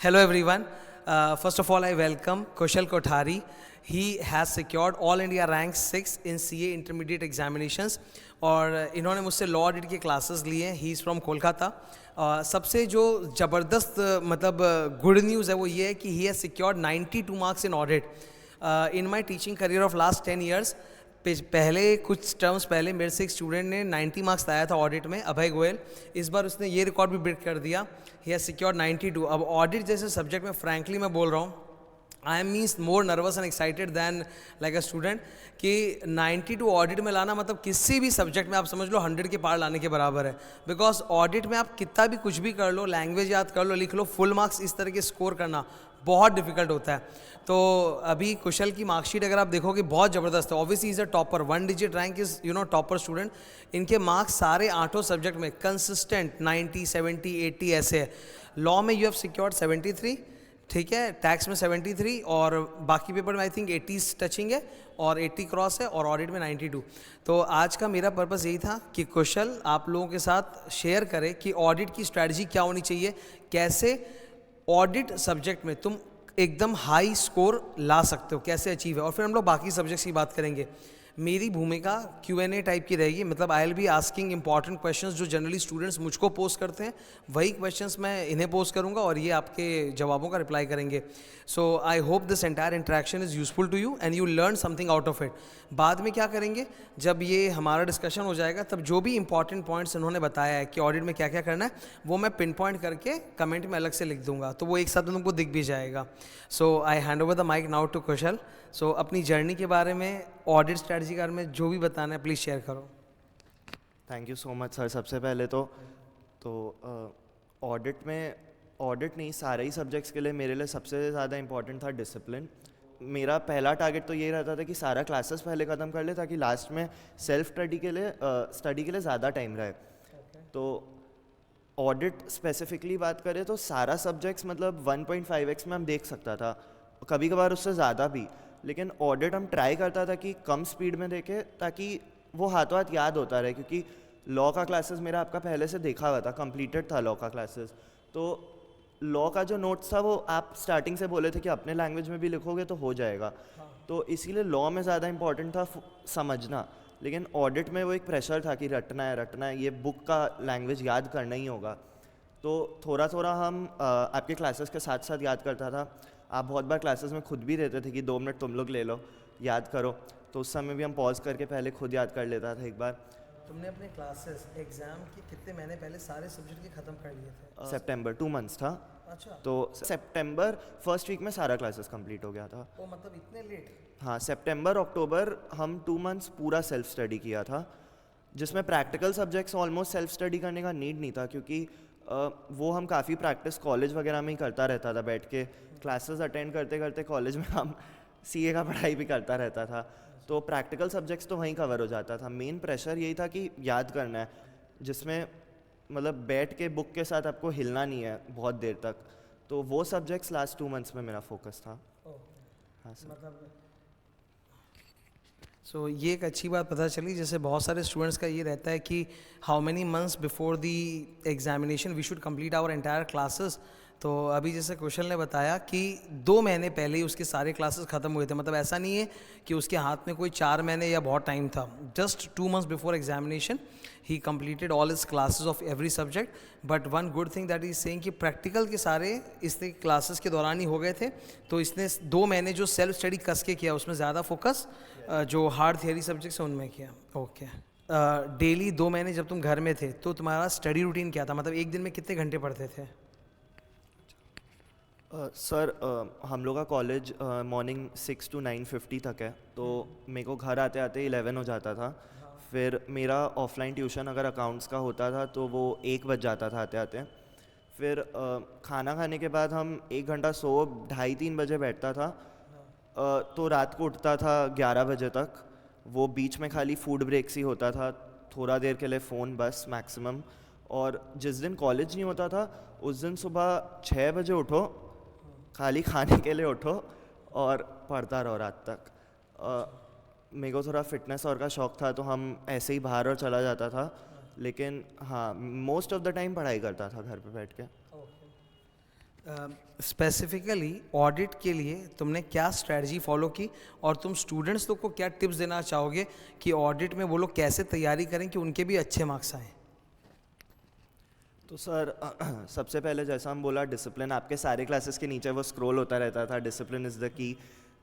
Hello everyone. First of all, I welcome Kushal Kothari. He has secured All India Rank 6 in CA Intermediate Examinations और इन्होंने मुझसे law audit के classes लिए हैं. He is from Kolkata. सबसे जो ज़बरदस्त मतलब गुड न्यूज़ है वो ये है कि he has secured 92 marks in audit. In my teaching career of last 10 years पहले कुछ टर्म्स पहले मेरे से एक स्टूडेंट ने 90 मार्क्स लाया था ऑडिट में, अभय गोयल. इस बार उसने ये रिकॉर्ड भी ब्रेक कर दिया. He has secured 92. अब ऑडिट जैसे सब्जेक्ट में फ्रैंकली मैं बोल रहा हूँ, I am means more nervous and excited than like a student कि 92 ऑडिट में लाना मतलब किसी भी सब्जेक्ट में आप समझ लो 100 के पार लाने के बराबर है. बिकॉज ऑडिट में आप कितना भी कुछ भी कर लो, लैंग्वेज याद कर लो, लिख लो, फुल मार्क्स इस तरह के स्कोर करना बहुत डिफिकल्ट होता है. तो अभी कुशल की मार्कशीट अगर आप देखोगे बहुत ज़बरदस्त है. Obviously is a topper, 1 digit rank is topper student. इनके मार्क्स सारे 8 सब्जेक्ट में कंसिस्टेंट 90, 70, 80 ऐसे है. लॉ में यू हैव सिक्योर्ड 73, ठीक है, टैक्स में 73 और बाकी पेपर में आई थिंक 80 टचिंग है और 80 क्रॉस है और ऑडिट में 92. तो आज का मेरा पर्पस यही था कि कुशल आप लोगों के साथ शेयर करे कि ऑडिट की स्ट्रैटेजी क्या होनी चाहिए, कैसे ऑडिट सब्जेक्ट में तुम एकदम हाई स्कोर ला सकते हो, कैसे अचीव है. और फिर हम लोग बाकी सब्जेक्ट्स की बात करेंगे. मेरी भूमिका Q&A टाइप की रहेगी, मतलब I will be asking important questions जो जनरली स्टूडेंट्स मुझको पोस्ट करते हैं, वही क्वेश्चंस मैं इन्हें पोस्ट करूंगा और ये आपके जवाबों का रिप्लाई करेंगे. So I hope this entire interaction is useful to you and you learn something out of it. बाद में क्या करेंगे, जब ये हमारा डिस्कशन हो जाएगा तब जो भी इंपॉर्टेंट पॉइंट्स इन्होंने बताया है कि ऑडिट में क्या क्या करना है वो मैं पिन पॉइंट करके कमेंट में अलग से लिख दूंगा, तो वो एक साथ तुमको दिख भी जाएगा. So I hand over the mic now to Kushal. So अपनी जर्नी के बारे में, ऑडिट स्ट्रैटेजी के बारे में जो भी बताना है प्लीज़ शेयर करो. Thank you so much sir. सबसे पहले तो ऑडिट नहीं, सारे ही सब्जेक्ट्स के लिए मेरे लिए सबसे ज़्यादा इंपॉर्टेंट था डिसिप्लिन. मेरा पहला टारगेट तो ये रहता था कि सारा क्लासेस पहले ख़त्म कर ले ताकि लास्ट में सेल्फ स्टडी के लिए ज़्यादा टाइम रहे. तो ऑडिट स्पेसिफिकली बात करें तो सारा सब्जेक्ट्स मतलब 1.5x में हम देख सकता था, कभी कभार उससे ज़्यादा भी. लेकिन ऑडिट हम ट्राई करता था कि कम स्पीड में देखें ताकि वो हाथों हाथ याद होता रहे, क्योंकि लॉ का क्लासेस मेरा आपका पहले से देखा हुआ था, कंप्लीटेड था लॉ का क्लासेस. तो लॉ का जो नोट्स था वो आप स्टार्टिंग से बोले थे कि अपने लैंग्वेज में भी लिखोगे तो हो जाएगा. तो इसीलिए लॉ में ज़्यादा इंपॉर्टेंट था समझना. लेकिन ऑडिट में वो एक प्रेशर था कि रटना है, ये बुक का लैंग्वेज याद करना ही होगा. तो थोड़ा थोड़ा हम आपके क्लासेस के साथ साथ याद करता था. आप बहुत बार क्लासेस में खुद भी रहते थे कि 2 मिनट तुम लोग ले लो, याद करो. तो उस समय भी हम पॉज करके पहले खुद याद कर लेता था एक बार. तुमने अपने क्लासेस एग्जाम के कितने महीने पहले सारे सब्जेक्ट के ख़त्म कर लिए थे? सितंबर 2 मंथ्स था. अच्छा. तो सितंबर फर्स्ट वीक में सारा क्लासेस कंप्लीट हो गया था. ओ मतलब इतने लेट? हाँ, सितंबर अक्टूबर हम 2 मंथ्स पूरा सेल्फ स्टडी किया था, जिसमें practical subjects almost self study करने का नीड नहीं था, क्योंकि वो हम काफ़ी प्रैक्टिस कॉलेज वगैरह में ही करता रहता था. बैठ के क्लासेस अटेंड करते करते कॉलेज में हम CA का पढ़ाई भी करता रहता था. तो प्रैक्टिकल सब्जेक्ट्स तो वहीं कवर हो जाता था. मेन प्रेशर यही था कि याद करना है, जिसमें मतलब बैठ के बुक के साथ आपको हिलना नहीं है बहुत देर तक. तो वो सब्जेक्ट्स लास्ट 2 मंथ्स में मेरा फोकस था. हाँ सर. मतलब सो ये एक अच्छी बात पता चली. जैसे बहुत सारे स्टूडेंट्स का ये रहता है कि how many months before the examination we should complete our entire classes. तो अभी जैसे कुशल ने बताया कि 2 महीने पहले ही उसके सारे क्लासेस ख़त्म हुए थे. मतलब ऐसा नहीं है कि उसके हाथ में कोई 4 महीने या बहुत टाइम था. Just 2 months before examination he completed all his classes of every subject. But one good thing that is saying कि प्रैक्टिकल के सारे इसने क्लासेस के दौरान ही हो गए थे. तो इसने 2 महीने जो सेल्फ स्टडी कस के किया उसमें ज़्यादा फोकस जो हार्ड थियरी सब्जेक्ट्स हैं उनमें किया. ओके. डेली 2 महीने जब तुम घर में थे तो तुम्हारा स्टडी रूटीन क्या था? मतलब एक दिन में कितने घंटे पढ़ते थे? सर हम लोग का कॉलेज मॉर्निंग 6 to 9:50 तक है. तो मेरे को घर आते आते 11 हो जाता था. फिर मेरा ऑफलाइन ट्यूशन अगर अकाउंट्स का होता था तो वो 1 बज जाता था आते आते. फिर खाना खाने के बाद हम 1 घंटा सो 2:30-3 बजे बैठता था. तो रात को उठता था 11 बजे तक. वो बीच में खाली फूड ब्रेक्स ही होता था, थोड़ा देर के लिए फ़ोन बस मैक्सिमम. और जिस दिन कॉलेज नहीं होता था उस दिन सुबह 6 बजे उठो, खाली खाने के लिए उठो और पढ़ता रहो रात तक. मेरे को थोड़ा फिटनेस और का शौक़ था तो हम ऐसे ही बाहर और चला जाता था. लेकिन हाँ, मोस्ट ऑफ द टाइम पढ़ाई करता था घर पे बैठ के. स्पेसिफिकली ऑडिट के लिए तुमने क्या स्ट्रेटजी फॉलो की, और तुम स्टूडेंट्स लोग को क्या टिप्स देना चाहोगे कि ऑडिट में वो लोग कैसे तैयारी करें कि उनके भी अच्छे मार्क्स आएँ? तो सर सबसे पहले जैसा हम बोला, डिसिप्लिन आपके सारे क्लासेस के नीचे वो स्क्रॉल होता रहता था, डिसिप्लिन इज़ द की।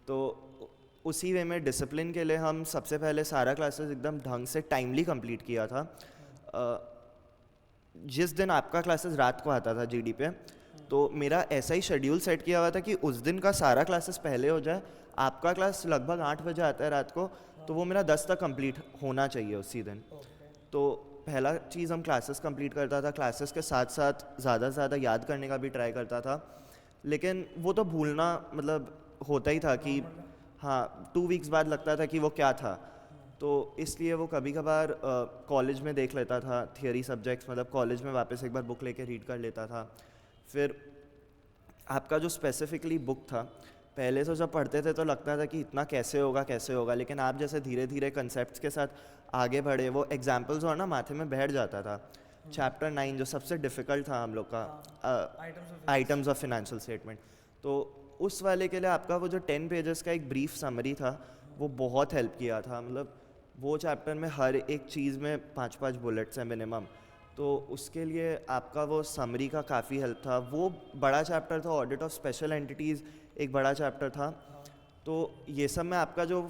तो उसी वे में डिसिप्लिन के लिए हम सबसे पहले सारा क्लासेस एकदम ढंग से टाइमली कंप्लीट किया था। जिस दिन आपका क्लासेस रात को आता था जीडी पे, तो मेरा ऐसा ही शेड्यूल सेट किया हुआ था कि उस दिन का सारा क्लासेस पहले हो जाए। आपका क्लास लगभग 8 बजे आता है रात को, तो वो मेरा 10 तक कंप्लीट होना चाहिए उसी दिन। तो पहला चीज़ हम क्लासेस कंप्लीट करता था, क्लासेस के साथ साथ ज़्यादा से ज़्यादा याद करने का भी ट्राई करता था। लेकिन वो तो भूलना मतलब होता ही था कि हाँ 2 वीक्स बाद लगता था कि वो क्या था। तो इसलिए वो कभी कभार कॉलेज में देख लेता था थियरी सब्जेक्ट्स, मतलब कॉलेज में वापस एक बार बुक लेके रीड कर लेता था। फिर आपका जो स्पेसिफिकली बुक था, पहले से जब पढ़ते थे तो लगता था कि इतना कैसे होगा, लेकिन आप जैसे धीरे धीरे कंसेप्ट्स के साथ आगे बढ़े, वो एग्जाम्पल्स और ना माथे में बैठ जाता था। चैप्टर 9 जो सबसे डिफ़िकल्ट था हम लोग का, आइटम्स ऑफ फिनेंशियल स्टेटमेंट, तो उस वाले के लिए आपका वो जो 10 पेजेस का एक ब्रीफ समरी था, वो बहुत हेल्प किया था। मतलब वो चैप्टर में हर एक चीज़ में 5-5 बुलेट्स हैं मिनिमम, तो उसके लिए आपका वो समरी का काफ़ी हेल्प था। वो बड़ा चैप्टर था, ऑडिट ऑफ स्पेशल एंटिटीज़ एक बड़ा चैप्टर था। तो ये सब में आपका जो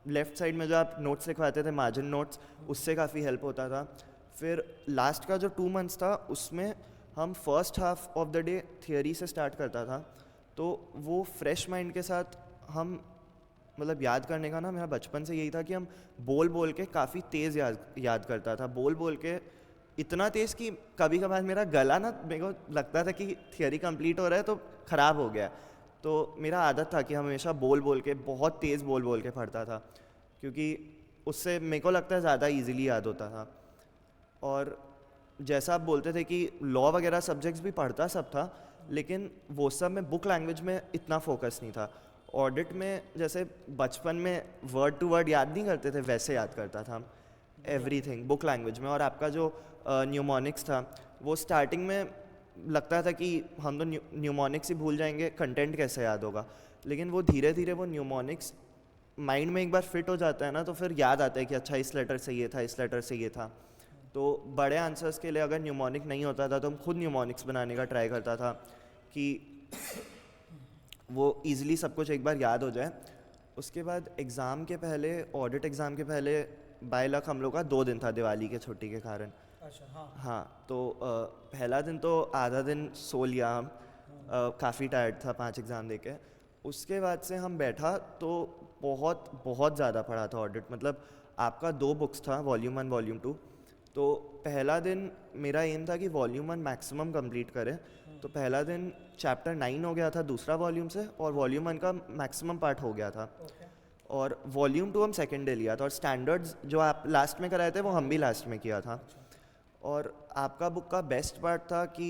लेफ़्ट साइड में जो आप नोट्स लिखवाते थे, मार्जिन नोट्स, उससे काफ़ी हेल्प होता था। फिर लास्ट का जो 2 मंथ्स था, उसमें हम first half of the day theory से स्टार्ट करता था। तो वो फ्रेश माइंड के साथ हम मतलब याद करने का ना, मेरा बचपन से यही था कि हम बोल बोल के काफ़ी तेज़ याद करता था, बोल बोल के इतना तेज़ कि कभी कभार मेरा गला ना, मेरे को लगता था कि थियरी कंप्लीट हो रहा है तो ख़राब हो गया। तो मेरा आदत था कि हमेशा बोल बोल के, बहुत तेज़ बोल बोल के पढ़ता था, क्योंकि उससे मेरे को लगता है ज़्यादा इजीली याद होता था। और जैसा आप बोलते थे कि लॉ वगैरह सब्जेक्ट्स भी पढ़ता सब था, लेकिन वो सब में बुक लैंग्वेज में इतना फोकस नहीं था। ऑडिट में जैसे बचपन में वर्ड टू वर्ड याद नहीं करते थे, वैसे याद करता था एवरीथिंग बुक लैंग्वेज में। और आपका जो न्यूमोनिक्स था, वो स्टार्टिंग में लगता था कि हम तो न्यूमोनिक्स ही भूल जाएंगे, कंटेंट कैसे याद होगा। लेकिन वो धीरे धीरे वो न्यूमोनिक्स माइंड में एक बार फिट हो जाता है ना, तो फिर याद आता है कि अच्छा इस लेटर से ये था, इस लेटर से ये था। तो बड़े आंसर्स के लिए अगर न्यूमोनिक नहीं होता था तो हम खुद न्यूमोनिक्स बनाने का ट्राई करता था कि वो ईज़िली सब कुछ एक बार याद हो जाए। उसके बाद एग्ज़ाम के पहले, ऑडिट एग्ज़ाम के पहले बाय लक हम लोग का 2 दिन था दिवाली के छुट्टी के कारण। अच्छा, हाँ, तो पहला दिन तो आधा दिन सो लिया हम, काफ़ी टायर्ड था 5 एग्ज़ाम देके। उसके बाद से हम बैठा तो बहुत बहुत ज़्यादा पढ़ा था ऑडिट। मतलब आपका 2 बुक्स था, वॉल्यूम 1 वॉल्यूम 2। तो पहला दिन मेरा एम था कि वॉल्यूम 1 मैक्सिमम कंप्लीट करें। तो पहला दिन चैप्टर 9 हो गया था दूसरा वॉल्यूम से, और वॉल्यूम 1 का मैक्सिमम पार्ट हो गया था। और वॉल्यूम 2 हम सेकेंड डे लिया था, और स्टैंडर्ड्स जो आप लास्ट में कराए थे वो हम भी लास्ट में किया था। और आपका बुक का बेस्ट पार्ट था कि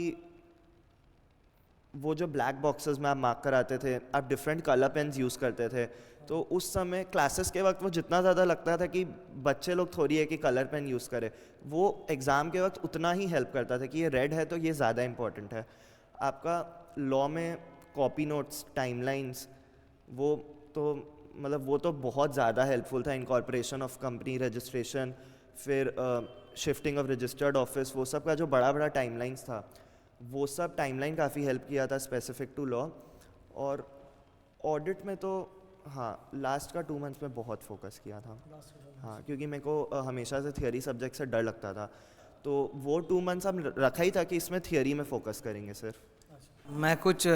वो जो ब्लैक बॉक्सेस में आप मार्क कराते थे, आप डिफरेंट कलर पेन्स यूज़ करते थे। तो उस समय क्लासेस के वक्त वो जितना ज़्यादा लगता था कि बच्चे लोग थोड़ी है कि कलर पेन यूज़ करें, वो एग्ज़ाम के वक्त उतना ही हेल्प करता था कि ये रेड है तो ये ज़्यादा इंपॉर्टेंट है। आपका लॉ में कॉपी नोट्स, टाइमलाइंस, वो तो मतलब वो तो बहुत ज़्यादा हेल्पफुल था। इनकॉर्पोरेशन ऑफ कंपनी रजिस्ट्रेशन, फिर शिफ्टिंग ऑफ रजिस्टर्ड ऑफिस, वो सब का जो बड़ा बड़ा टाइमलाइंस था, वो सब टाइमलाइन काफ़ी हेल्प किया था स्पेसिफिक टू लॉ। और ऑडिट में तो हाँ, लास्ट का 2 मंथ्स में बहुत फोकस किया था। हाँ, क्योंकि मेरे को हमेशा से थियरी सब्जेक्ट से डर लगता था, तो वो 2 मंथ्स हम रखा ही था कि इसमें थियरी में फोकस करेंगे सिर्फ। मैं कुछ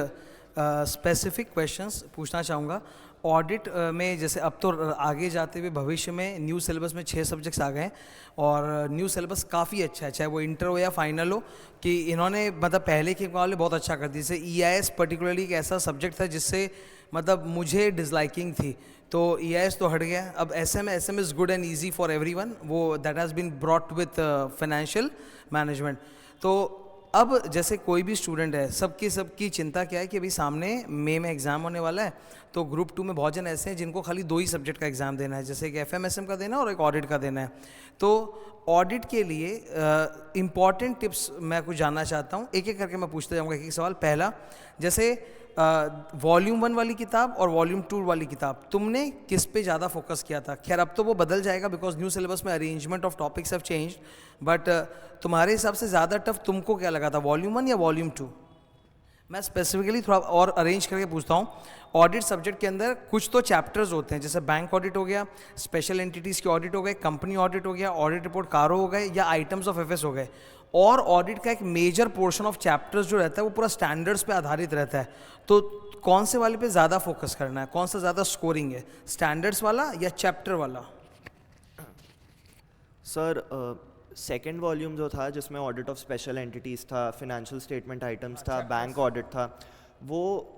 स्पेसिफिक क्वेश्चंस पूछना चाहूँगा। ऑडिट में जैसे अब तो आगे जाते हुए भविष्य में न्यू सिलेबस में 6 सब्जेक्ट्स आ गए हैं, और न्यू सिलेबस काफ़ी अच्छा है, चाहे वो इंटर हो या फाइनल हो, कि इन्होंने मतलब पहले के मुकाबले बहुत अच्छा कर दिया। जैसे EIS पर्टिकुलरली एक ऐसा सब्जेक्ट था जिससे मतलब मुझे डिसलाइकिंग थी, तो EIS तो हट गया। अब SM is good and easy for everyone, वो that has been brought with financial management. तो अब जैसे कोई भी स्टूडेंट है, सबकी चिंता क्या है कि अभी सामने मई में एग्ज़ाम होने वाला है, तो ग्रुप 2 में बहुत जन ऐसे हैं जिनको खाली 2 ही सब्जेक्ट का एग्ज़ाम देना है, जैसे कि FMSM का देना है और एक ऑडिट का देना है। तो ऑडिट के लिए इम्पॉर्टेंट टिप्स मैं कुछ जानना चाहता हूँ, एक एक करके मैं पूछते जाऊँगा एक एक सवाल। पहला, जैसे वॉल्यूम 1 वाली किताब और वॉल्यूम 2 वाली किताब, तुमने किस पे ज़्यादा फोकस किया था? खैर अब तो वो बदल जाएगा बिकॉज न्यू सिलेबस में arrangement of topics have changed, but तुम्हारे हिसाब से ज़्यादा टफ तुमको क्या लगा था, वॉल्यूम 1 या वॉल्यूम 2? मैं स्पेसिफिकली थोड़ा और अरेंज करके पूछता हूँ। ऑडिट सब्जेक्ट के अंदर कुछ तो चैप्टर्स होते हैं, जैसे बैंक ऑडिट हो गया, स्पेशल एंटिटीज़ की ऑडिट हो गए, कंपनी ऑडिट हो गया, ऑडिट रिपोर्ट कारो हो गए, या आइटम्स ऑफ एफएस हो गए। और ऑडिट का एक मेजर पोर्शन ऑफ चैप्टर्स जो रहता है वो पूरा स्टैंडर्ड्स पे आधारित रहता है। तो कौन से वाले पे ज़्यादा फोकस करना है, कौन सा ज़्यादा स्कोरिंग है, स्टैंडर्ड्स वाला या चैप्टर वाला? सर सेकेंड वॉल्यूम जो था जिसमें ऑडिट ऑफ स्पेशल एंटिटीज़ था, फिनेंशियल स्टेटमेंट आइटम्स था, बैंक ऑडिट था, वो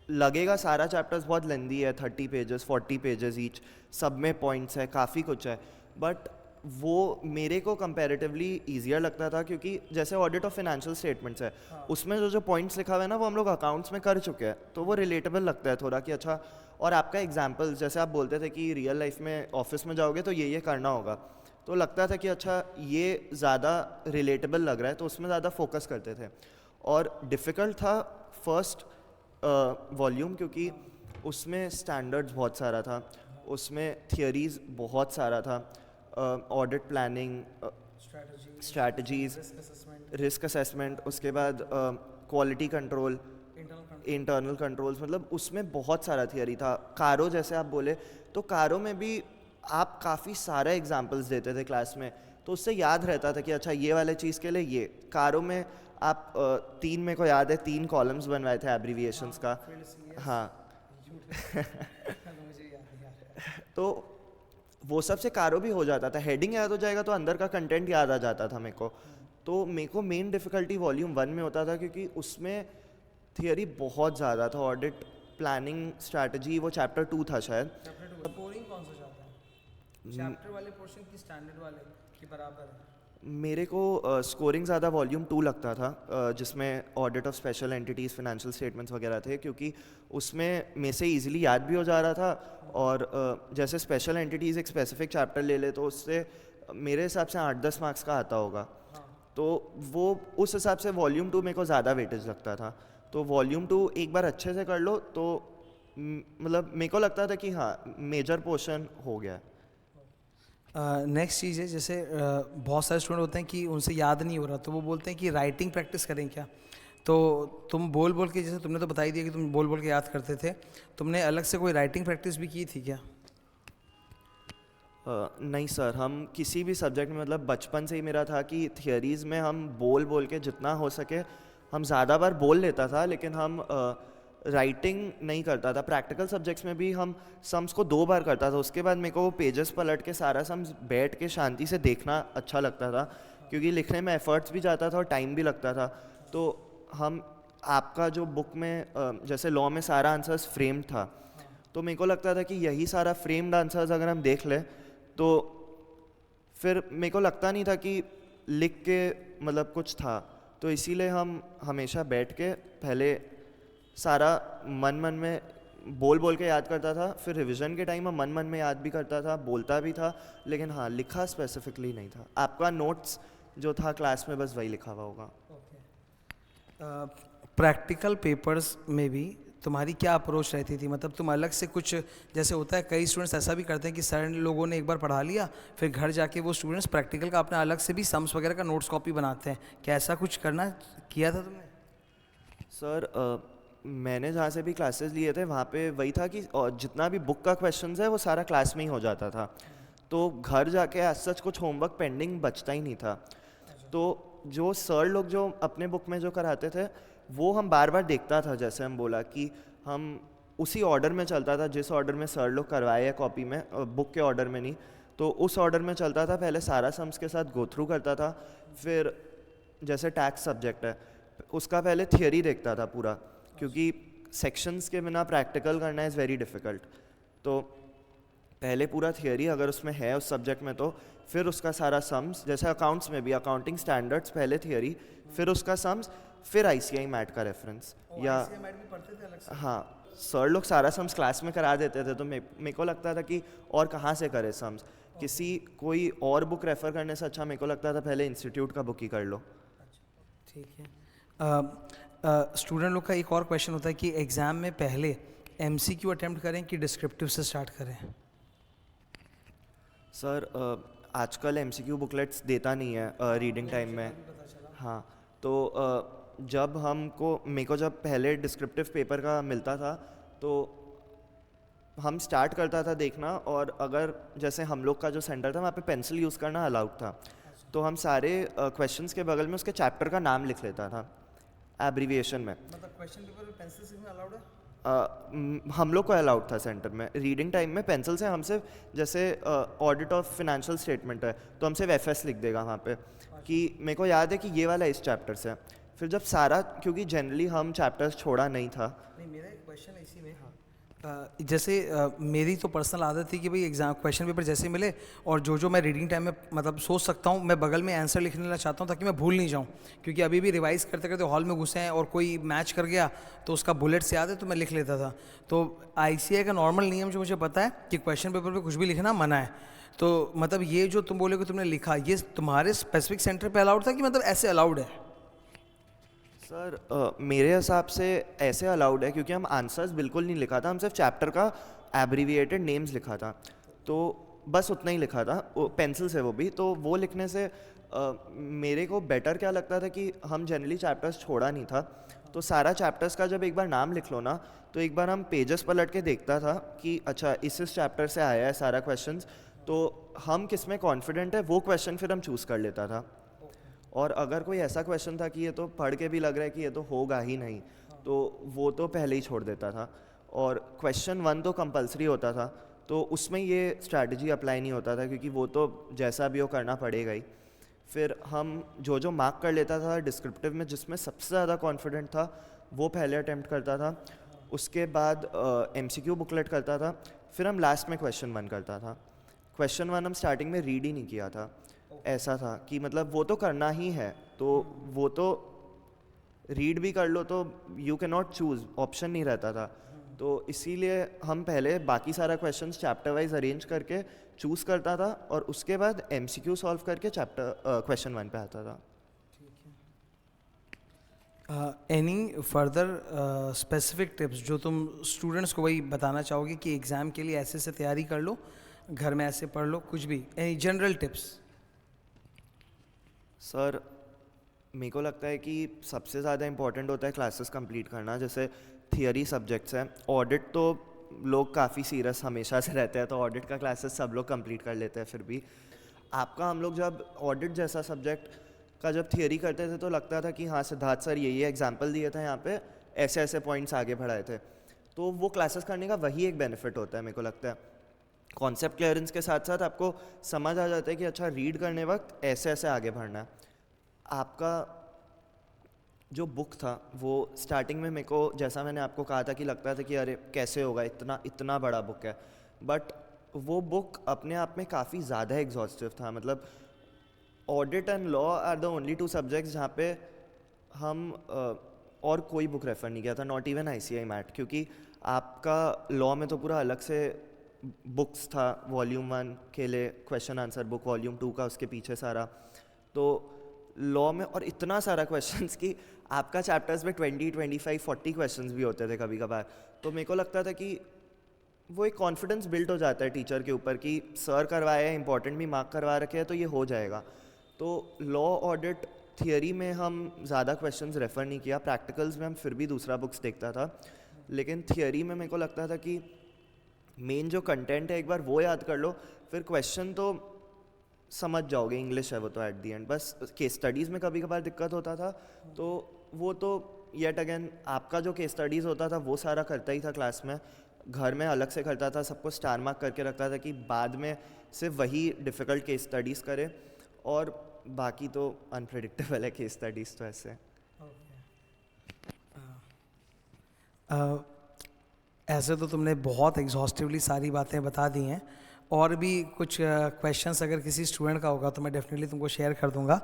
लगेगा सारा चैप्टर्स बहुत लेंदी है, 30 पेजेस 40 पेजेस ईच, सब में पॉइंट्स है, काफ़ी कुछ है, बट वो मेरे को कंपैरेटिवली ईजियर लगता था क्योंकि जैसे ऑडिट ऑफ फिनेंशियल स्टेटमेंट्स है, उसमें जो जो पॉइंट्स लिखा हुआ है ना वो हम लोग अकाउंट्स में कर चुके हैं, तो वो रिलेटेबल लगता है थोड़ा कि अच्छा। और आपका एग्जाम्पल जैसे आप बोलते थे कि रियल लाइफ में ऑफिस में जाओगे तो ये करना होगा, तो लगता था कि अच्छा ये ज़्यादा रिलेटेबल लग रहा है, तो उसमें ज़्यादा फोकस करते थे। और डिफ़िकल्ट था फर्स्ट वॉल्यूम क्योंकि उसमें स्टैंडर्ड्स बहुत सारा था, उसमें थियरीज बहुत सारा था, audit planning, strategies, risk assessment, उसके बाद क्वालिटी कंट्रोल, इंटरनल कंट्रोल्स, मतलब उसमें बहुत सारा थियरी था। कारो जैसे आप बोले, तो कारो में भी आप काफ़ी सारे एग्जाम्पल्स देते थे क्लास में, तो उससे याद रहता था कि अच्छा ये वाले चीज़ के लिए ये। कारो में आप 3 मेरे को याद है 3 कॉलम्स बनवाए थे एब्रीविएशंस का। हाँ तो वो सब से कारो भी हो जाता था, हेडिंग याद हो जाएगा तो अंदर का कंटेंट याद आ जाता था मेरे को। तो मेरे को मेन डिफ़िकल्टी वॉल्यूम 1 में होता था क्योंकि उसमें थियरी बहुत ज़्यादा था। ऑडिट प्लानिंग स्ट्रैटेजी वो चैप्टर 2 था शायद। स्कोरिंग कौन सा चाहता है, चैप्टर वाले पोर्शन की स्टैंडर्ड वाले की बराबर है? मेरे को स्कोरिंग ज़्यादा वॉल्यूम 2 लगता था, जिसमें audit of special entities, financial statements वगैरह थे, क्योंकि उसमें में से इजीली याद भी हो जा रहा था। और जैसे स्पेशल एंटिटीज़ एक स्पेसिफिक चैप्टर ले ले तो उससे मेरे हिसाब से 8-10 मार्क्स का आता होगा, तो वो उस हिसाब से वॉल्यूम 2 मेरे को ज़्यादा वेटेज लगता था। तो वॉल्यूम 2 एक बार अच्छे से कर लो तो मतलब मेरे को लगता था कि हाँ मेजर पोर्शन हो गया। नेक्स्ट चीज़ है, जैसे बहुत सारे स्टूडेंट होते हैं कि उनसे याद नहीं हो रहा, तो वो बोलते हैं कि राइटिंग प्रैक्टिस करें क्या? तो तुम बोल बोल के, जैसे तुमने तो बता ही दिया कि तुम बोल बोल के याद करते थे, तुमने अलग से कोई राइटिंग प्रैक्टिस भी की थी क्या? नहीं सर, हम किसी भी सब्जेक्ट में, मतलब बचपन से ही मेरा था कि थियरीज़ में हम बोल बोल के जितना हो सके, हम ज़्यादा बार बोल लेता था लेकिन हम राइटिंग नहीं करता था। प्रैक्टिकल सब्जेक्ट्स में भी हम सम्स को 2 बार करता था, उसके बाद मेरे को वो पेजेस पलट के सारा सम्स बैठ के शांति से देखना अच्छा लगता था, क्योंकि लिखने में एफर्ट्स भी जाता था और टाइम भी लगता था। तो हम आपका जो बुक में जैसे लॉ में सारा आंसर्स फ्रेम्ड था, तो मेरे को लगता था कि यही सारा फ्रेम्ड आंसर्स अगर हम देख लें तो फिर मेरे को लगता नहीं था कि लिख के मतलब कुछ था। तो इसीलिए हम हमेशा बैठ के पहले सारा मन में बोल बोल के याद करता था, फिर रिवीजन के टाइम में मन में याद भी करता था, बोलता भी था, लेकिन हाँ लिखा स्पेसिफिकली नहीं था। आपका नोट्स जो था क्लास में बस वही लिखा हुआ होगा। प्रैक्टिकल पेपर्स में भी तुम्हारी क्या अप्रोच रहती थी? मतलब तुम अलग से कुछ, जैसे होता है कई स्टूडेंट्स ऐसा भी करते हैं कि सर लोगों ने एक बार पढ़ा लिया, फिर घर जाके वो स्टूडेंट्स प्रैक्टिकल का अपना अलग से भी सम्स वगैरह का नोट्स कॉपी बनाते हैं, क्या ऐसा कुछ करना किया था तुमने? सर मैंने जहाँ से भी क्लासेस लिए थे वहाँ पे वही था कि जितना भी बुक का क्वेश्चंस है वो सारा क्लास में ही हो जाता था, तो घर जाके एज सच कुछ होमवर्क पेंडिंग बचता ही नहीं था। तो जो सर लोग जो अपने बुक में जो कराते थे वो हम बार बार देखता था, जैसे हम बोला कि हम उसी ऑर्डर में चलता था जिस ऑर्डर में सर लोग करवाए हैं कॉपी में, बुक के ऑर्डर में नहीं, तो उस ऑर्डर में चलता था। पहले सारा सम्स के साथ गो थ्रू करता था, फिर जैसे टैक्स सब्जेक्ट है उसका पहले थियरी देखता था पूरा, क्योंकि सेक्शंस के बिना प्रैक्टिकल करना इज़ वेरी डिफ़िकल्ट। तो पहले पूरा थियरी अगर उसमें है उस सब्जेक्ट में तो फिर उसका सारा सम्स, जैसे अकाउंट्स में भी अकाउंटिंग स्टैंडर्ड्स पहले थियरी, फिर उसका सम्स, फिर आईसीआई मैट का रेफरेंस। या हाँ, सर लोग सारा सम्स क्लास में करा देते थे, तो मेरे को लगता था कि और कहाँ से करे सम्स, किसी कोई और बुक रेफ़र करने से अच्छा मेरे को लगता था पहले इंस्टीट्यूट का बुक ही कर लो। ठीक है। स्टूडेंट लोग का एक और क्वेश्चन होता है कि एग्ज़ाम में पहले एमसीक्यू अटेम्प्ट करें कि डिस्क्रिप्टिव से स्टार्ट करें? सर आजकल एमसीक्यू बुकलेट्स देता नहीं है रीडिंग टाइम में। हाँ, तो जब हमको मेरे को जब पहले डिस्क्रिप्टिव पेपर का मिलता था तो हम स्टार्ट करता था देखना, और अगर जैसे हम लोग का जो सेंटर था वहाँ पे पेंसिल यूज़ करना अलाउड था, तो हम सारे क्वेश्चंस के बगल में उसके चैप्टर का नाम लिख लेता था एब्रीविएशन में। मतलब क्वेश्चन पेपर में पेंसिल से अलाउड है? हम लोग को अलाउड था सेंटर में। रीडिंग टाइम में पेंसिल से हम सिर्फ जैसे ऑडिट ऑफ फिनेंशियल स्टेटमेंट है तो हम सिर्फ एफएस लिख देगा वहाँ पे कि मेरे को याद है कि ये वाला इस चैप्टर से है। फिर जब सारा, क्योंकि जनरली हम चैप्टर्स छोड़ा नहीं था। नहीं, मेरा एक क्वेश्चन इसी में, हाँ, जैसे मेरी तो पर्सनल आदत थी कि भाई एग्जाम क्वेश्चन पेपर जैसे मिले और जो मैं रीडिंग टाइम में मतलब सोच सकता हूँ मैं बगल में आंसर लिखने चाहता हूँ ताकि मैं भूल नहीं जाऊँ, क्योंकि अभी भी रिवाइज करते करते हॉल में घुसे हैं और कोई मैच कर गया तो उसका बुलेट्स याद है तो मैं लिख लेता था। तो आईसीआई का नॉर्मल नियम जो मुझे पता है कि क्वेश्चन पेपर पर कुछ भी लिखना मना है, तो मतलब ये जो तुम बोले कि तुमने लिखा ये तुम्हारे स्पेसिफिक सेंटर पर अलाउड था कि मतलब ऐसे अलाउड है? सर मेरे हिसाब से ऐसे अलाउड है क्योंकि हम आंसर्स बिल्कुल नहीं लिखा था, हम सिर्फ चैप्टर का एब्रीविएटेड नेम्स लिखा था, तो बस उतना ही लिखा था पेंसिल से, वो भी तो वो लिखने से मेरे को बेटर क्या लगता था कि हम जनरली चैप्टर्स छोड़ा नहीं था, तो सारा चैप्टर्स का जब एक बार नाम लिख लो ना तो एक बार हम पेजेस पलट के देखता था कि अच्छा इस चैप्टर से आया है सारा क्वेश्चंस, तो हम किस में कॉन्फिडेंट है वो क्वेश्चन फिर हम चूज़ कर लेता था। और अगर कोई ऐसा क्वेश्चन था कि ये तो पढ़ के भी लग रहा है कि ये तो होगा ही नहीं, तो वो तो पहले ही छोड़ देता था। और क्वेश्चन 1 तो कंपलसरी होता था, तो उसमें ये स्ट्रैटेजी अप्लाई नहीं होता था क्योंकि वो तो जैसा भी हो करना पड़ेगा ही। फिर हम जो मार्क कर लेता था डिस्क्रिप्टिव में जिसमें सबसे ज़्यादा कॉन्फिडेंट था वो पहले अटैम्प्ट करता था, उसके बाद एमसीक्यू बुकलेट करता था, फिर हम लास्ट में क्वेश्चन 1 करता था। क्वेश्चन 1 हम स्टार्टिंग में रीड ही नहीं किया था, ऐसा था कि मतलब वो तो करना ही है, तो वो तो रीड भी कर लो तो you can not choose, option नहीं रहता था, तो इसीलिए हम पहले बाकी सारा क्वेश्चंस चैप्टर वाइज अरेंज करके चूज़ करता था और उसके बाद एमसीक्यू सॉल्व करके चैप्टर क्वेश्चन 1 पे आता था। एनी फर्दर स्पेसिफिक टिप्स जो तुम स्टूडेंट्स को वही बताना चाहोगे कि एग्ज़ाम के लिए ऐसे से तैयारी कर लो, घर में ऐसे पढ़ लो, कुछ भी एनी जनरल टिप्स? सर मेरे को लगता है कि सबसे ज़्यादा इम्पॉर्टेंट होता है क्लासेस कंप्लीट करना। जैसे थियरी सब्जेक्ट्स हैं, ऑडिट तो लोग काफ़ी सीरियस हमेशा से रहते हैं, तो ऑडिट का क्लासेस सब लोग कंप्लीट कर लेते हैं। फिर भी आपका, हम लोग जब ऑडिट जैसा सब्जेक्ट का जब थियरी करते थे तो लगता था कि हाँ सिद्धार्थ सर ये एग्जाम्पल दिए थे, यहाँ पे ऐसे ऐसे पॉइंट्स आगे बढ़ाए थे, तो वो क्लासेस करने का वही एक बेनिफिट होता है। मेरे को लगता है कॉन्सेप्ट क्लियरेंस के साथ साथ आपको समझ आ जाता है कि अच्छा रीड करने वक्त ऐसे ऐसे आगे बढ़ना है। आपका जो बुक था वो स्टार्टिंग में मेरे को, जैसा मैंने आपको कहा था कि लगता था कि अरे कैसे होगा, इतना इतना बड़ा बुक है, बट वो बुक अपने आप में काफ़ी ज़्यादा एग्जॉस्टिव था। मतलब audit and law are the only 2 subjects जहाँ पे हम और कोई बुक रेफ़र नहीं किया था, नॉट इवन आईसीआई मैट, क्योंकि आपका लॉ में तो पूरा अलग से बुक्स था, वॉल्यूम 1 के लिए क्वेश्चन आंसर बुक, वॉल्यूम 2 का उसके पीछे सारा, तो लॉ में और इतना सारा क्वेश्चंस कि आपका चैप्टर्स में 20, 25, 40 क्वेश्चंस भी होते थे कभी कभार। तो मेरे को लगता था कि वो एक कॉन्फिडेंस बिल्ड हो जाता है टीचर के ऊपर कि सर करवाया है, इंपॉर्टेंट भी मार्क करवा रखे हैं तो ये हो जाएगा। तो लॉ ऑडिट थियरी में हम ज़्यादा क्वेश्चंस रेफ़र नहीं किया, प्रैक्टिकल्स में हम फिर भी दूसरा बुक्स देखता था, लेकिन थियरी में मेरे को लगता था कि मेन जो कंटेंट है एक बार वो याद कर लो, फिर क्वेश्चन तो समझ जाओगे, इंग्लिश है वो तो एट दी एंड। बस केस स्टडीज़ में कभी कभार दिक्कत होता था, तो वो तो येट अगेन आपका जो केस स्टडीज़ होता था वो सारा करता ही था क्लास में, घर में अलग से करता था, सबको स्टार मार्क करके रखता था कि बाद में सिर्फ वही डिफ़िकल्ट केस स्टडीज़ करे, और बाकी तो अनप्रेडिक्टेबल है केस स्टडीज़ तो ऐसे। ऐसे तो तुमने बहुत एग्जॉस्टिवली सारी बातें बता दी हैं, और भी कुछ क्वेश्चंस अगर किसी स्टूडेंट का होगा तो मैं डेफिनेटली तुमको शेयर कर दूंगा।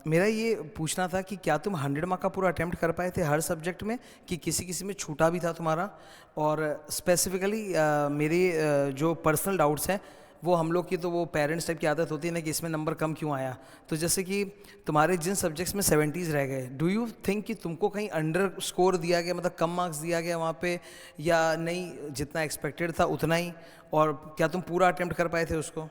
मेरा ये पूछना था कि क्या तुम 100 मार्क का पूरा अटेम्प्ट कर पाए थे हर सब्जेक्ट में, कि किसी किसी में छूटा भी था तुम्हारा? और स्पेसिफिकली मेरे जो पर्सनल डाउट्स हैं वो हम लोग की, तो वो पेरेंट्स टाइप की आदत होती है ना कि इसमें नंबर कम क्यों आया। तो जैसे कि तुम्हारे जिन सब्जेक्ट्स में 70s रह गए, डू यू थिंक कि तुमको कहीं अंडर स्कोर दिया गया, मतलब कम मार्क्स दिया गया वहाँ पे, या नहीं जितना एक्सपेक्टेड था उतना ही? और क्या तुम पूरा अटेम्प्ट कर पाए थे उसको?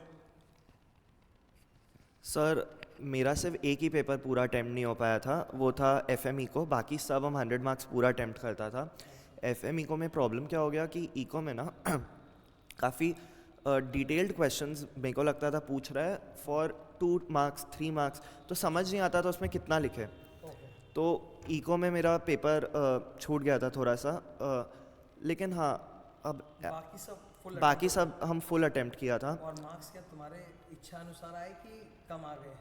सर मेरा सिर्फ एक ही पेपर पूरा अटैम्प्ट नहीं हो पाया था, वो था FME को। बाकी सब हम 100 मार्क्स पूरा अटैम्प्ट करता था। FME को में प्रॉब्लम क्या हो गया कि इको में ना काफ़ी डिटेल्ड क्वेश्चंस मेरे को लगता था पूछ रहा है फॉर 2 मार्क्स 3 मार्क्स, तो समझ नहीं आता था उसमें कितना लिखे। तो इको में मेरा पेपर छूट गया था थोड़ा सा, लेकिन हाँ अब बाकी सब हम फुल अटेम्प्ट किया था। और मार्क्स क्या तुम्हारे इच्छा अनुसार आए कि कम आ गए?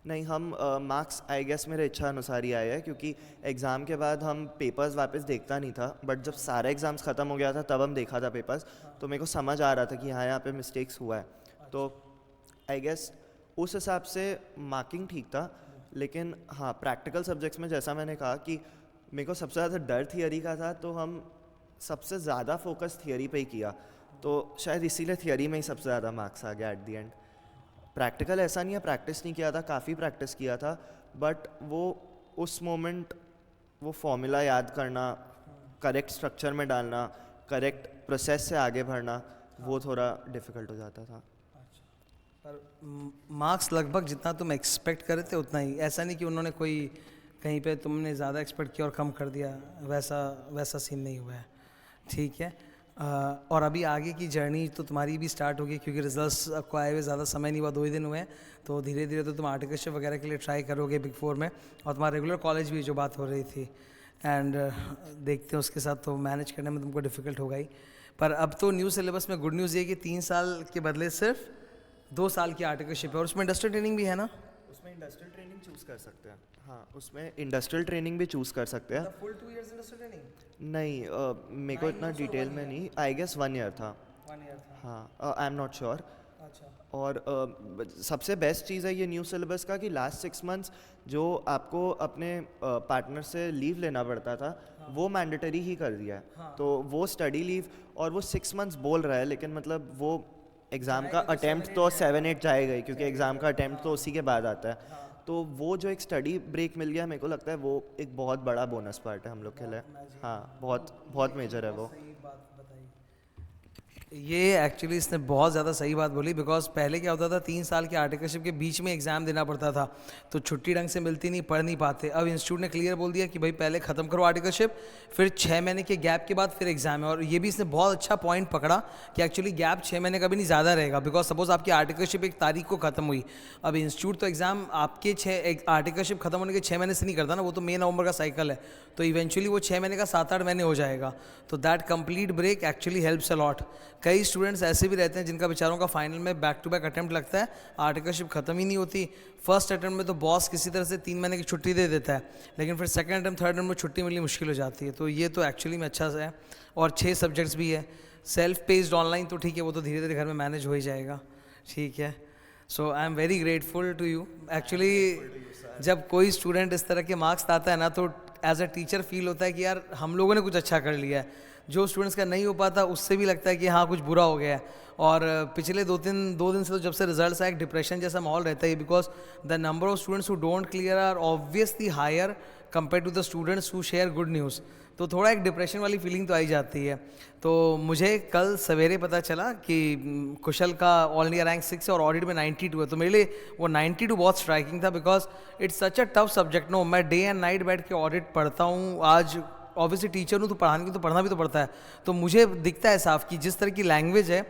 नहीं, हम मार्क्स आई गेस मेरे इच्छा अनुसार ही आए हैं, क्योंकि एग्ज़ाम के बाद हम पेपर्स वापस देखता नहीं था, बट जब सारे एग्ज़ाम्स ख़त्म हो गया था तब हम देखा था पेपर्स, तो मेरे को समझ आ रहा था कि हाँ यहाँ पे मिस्टेक्स हुआ है। तो आई गेस उस हिसाब से मार्किंग ठीक था। लेकिन हाँ, प्रैक्टिकल सब्जेक्ट्स में जैसा मैंने कहा कि मेरे को सबसे ज़्यादा डर थियरी का था, तो हम सबसे ज़्यादा फोकस थियरी पे ही किया, तो शायद इसीलिए थियरी में ही सबसे ज़्यादा मार्क्स आ गया एट दी एंड। प्रैक्टिकल ऐसा नहीं है प्रैक्टिस नहीं किया था, काफ़ी प्रैक्टिस किया था, बट वो उस मोमेंट वो फॉर्मूला याद करना, करेक्ट स्ट्रक्चर में डालना, करेक्ट प्रोसेस से आगे बढ़ना, वो थोड़ा डिफ़िकल्ट हो जाता था। पर मार्क्स लगभग जितना तुम एक्सपेक्ट करे थे उतना ही? ऐसा नहीं कि उन्होंने कोई कहीं पे तुमने ज़्यादा एक्सपेक्ट किया और कम कर दिया, वैसा सीन नहीं हुआ है? ठीक है। और अभी आगे की जर्नी तो तुम्हारी भी स्टार्ट होगी, क्योंकि रिजल्ट्स को आए हुए ज़्यादा समय नहीं हुआ, 2 ही दिन हुए हैं, तो धीरे धीरे तो तुम आर्टिकलशिप वगैरह के लिए ट्राई करोगे Big 4 में, और तुम्हारा रेगुलर कॉलेज भी जो बात हो रही थी, एंड देखते हैं उसके साथ तो मैनेज करने में तुमको डिफ़िकल्ट होगा ही। पर अब तो न्यू सिलेबस में गुड न्यूज़ ये कि 3 साल के बदले सिर्फ 2 साल की आर्टिकलशिप है, और उसमें इंडस्ट्रियल ट्रेनिंग भी है ना? उसमें इंडस्ट्रियल ट्रेनिंग चूज़ कर सकते हैं। हाँ, उसमें इंडस्ट्रियल ट्रेनिंग भी चूज़ कर सकते हैं। Full 2 years industrial training? नहीं, मेरे को इतना डिटेल में नहीं, आई गेस 1 ईयर था। 1 ईयर था? हाँ, आई एम नॉट श्योर। अच्छा। और सबसे बेस्ट चीज़ है ये न्यू सिलेबस का कि लास्ट 6 मंथ्स जो आपको अपने पार्टनर से लीव लेना पड़ता था, वो मैंडेटरी ही कर दिया है। तो वो स्टडी लीव, और वो 6 मंथ्स बोल रहा है, लेकिन मतलब वो एग्ज़ाम का अटैम्प्ट तो 7-8 जाएगा ही, क्योंकि एग्ज़ाम का अटैम्प्ट तो उसी के बाद आता है। तो वो जो एक स्टडी ब्रेक मिल गया, मेरे को लगता है वो एक बहुत बड़ा बोनस पार्ट है हम लोग के लिए। हाँ, बहुत बहुत मेजर है वो। ये एक्चुअली इसने बहुत ज़्यादा सही बात बोली, बिकॉज पहले क्या होता था 3 साल के आर्टिकलशिप के बीच में एग्ज़ाम देना पड़ता था, तो छुट्टी ढंग से मिलती नहीं, पढ़ नहीं पाते। अब इंस्टीट्यूट ने क्लियर बोल दिया कि भाई पहले ख़त्म करो आर्टिकलशिप, फिर 6 महीने के गैप के बाद फिर एग्ज़ाम है। और ये भी इसने बहुत अच्छा पॉइंट पकड़ा कि एक्चुअली गैप 6 महीने का भी नहीं ज़्यादा रहेगा, बिकॉज सपोज आपकी आर्टिकलशिप 1 तारीख को ख़त्म हुई, अब इंस्टीट्यूट तो एग्ज़ाम आपके आर्टिकलशिप ख़त्म होने के 6 महीने से नहीं करता ना, वो तो मई नवंबर का साइकिल है, तो इवेंचुअली वो 6 महीने का 7-8 महीने हो जाएगा। तो that complete break actually helps a lot. कई स्टूडेंट्स ऐसे भी रहते हैं जिनका बेचारों का फाइनल में बैक टू बैक अटेम्प्ट लगता है, आर्टिकलशिप खत्म ही नहीं होती। फर्स्ट अटेम्प्ट में तो बॉस किसी तरह से 3 महीने की छुट्टी दे देता है, लेकिन फिर सेकंड अटेम्प्ट थर्ड अटेम्प्ट में छुट्टी मिलनी मुश्किल हो जाती है। तो ये तो एक्चुअली में अच्छा है। और 6 सब्जेक्ट्स भी है, सेल्फ पेस्ड ऑनलाइन, तो ठीक है, वो तो धीरे धीरे घर में मैनेज हो ही जाएगा। ठीक है, so I am very grateful to you. Actually जब कोई स्टूडेंट इस तरह के मार्क्स आता है ना, तो एज अ टीचर फील होता है कि यार हम लोगों ने कुछ अच्छा कर लिया है। जो स्टूडेंट्स का नहीं हो पाता उससे भी लगता है कि हाँ कुछ बुरा हो गया है। और पिछले 2 दिन से तो जब से रिजल्ट्स आए, एक डिप्रेशन जैसा माहौल रहता है, because the number of students who don't clear are obviously higher compare to the students who share good news. तो थोड़ा एक डिप्रेशन वाली फीलिंग तो आई जाती है। तो मुझे कल सवेरे पता चला कि कुशल का ऑल इंडिया रैंक 6 है और ऑडिट में 92 है, तो मेरे लिए वो 92 बहुत स्ट्राइकिंग था, because it's such a tough subject. No, मैं डे एंड नाइट बैठ के ऑडिट पढ़ता हूँ। आज ऑब्वियसली टीचर हूँ तो पढ़ाने की तो पढ़ना भी तो पड़ता है, तो मुझे दिखता है साफ कि जिस तरह की लैंग्वेज है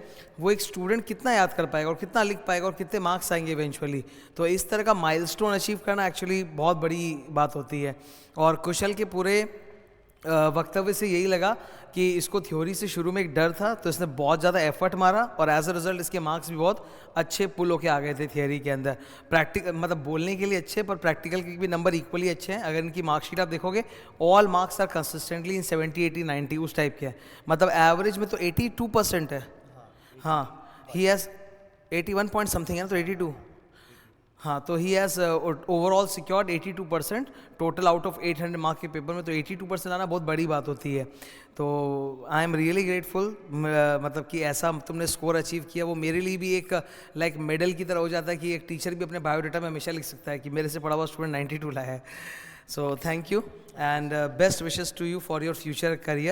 वो एक स्टूडेंट कितना याद कर पाएगा और कितना लिख पाएगा और कितने मार्क्स आएंगे इवेंचुअली। तो इस तरह का माइलस्टोन अचीव करना एक्चुअली बहुत बड़ी बात होती है। और कुशल के पूरे वक्तव्य से यही लगा कि इसको थ्योरी से शुरू में एक डर था, तो इसने बहुत ज़्यादा एफर्ट मारा और एज अ रिजल्ट इसके मार्क्स भी बहुत अच्छे पुल होके आ गए थे थियोरी के अंदर। प्रैक्टिकल मतलब बोलने के लिए अच्छे, पर प्रैक्टिकल के भी नंबर इक्वली अच्छे हैं। अगर इनकी मार्कशीट आप देखोगे, all marks are consistently in 70, 80, 90 उस टाइप के हैं। मतलब एवरेज में तो 82% है। हाँ, ही हैज़ 81 पॉइंट समथिंग है ना, तो 82। हाँ, तो he has overall secured 82% total out of 800 mark के पेपर में। तो 82% आना बहुत बड़ी बात होती है। तो आई एम रियली ग्रेटफुल, मतलब कि ऐसा तुमने स्कोर अचीव किया, वो मेरे लिए भी एक लाइक मेडल की तरह हो जाता है कि एक टीचर भी अपने बायोडाटा में हमेशा लिख सकता है कि मेरे से पढ़ा हुआ स्टूडेंट 92 लाया है। So thank you and best wishes to you for your future career.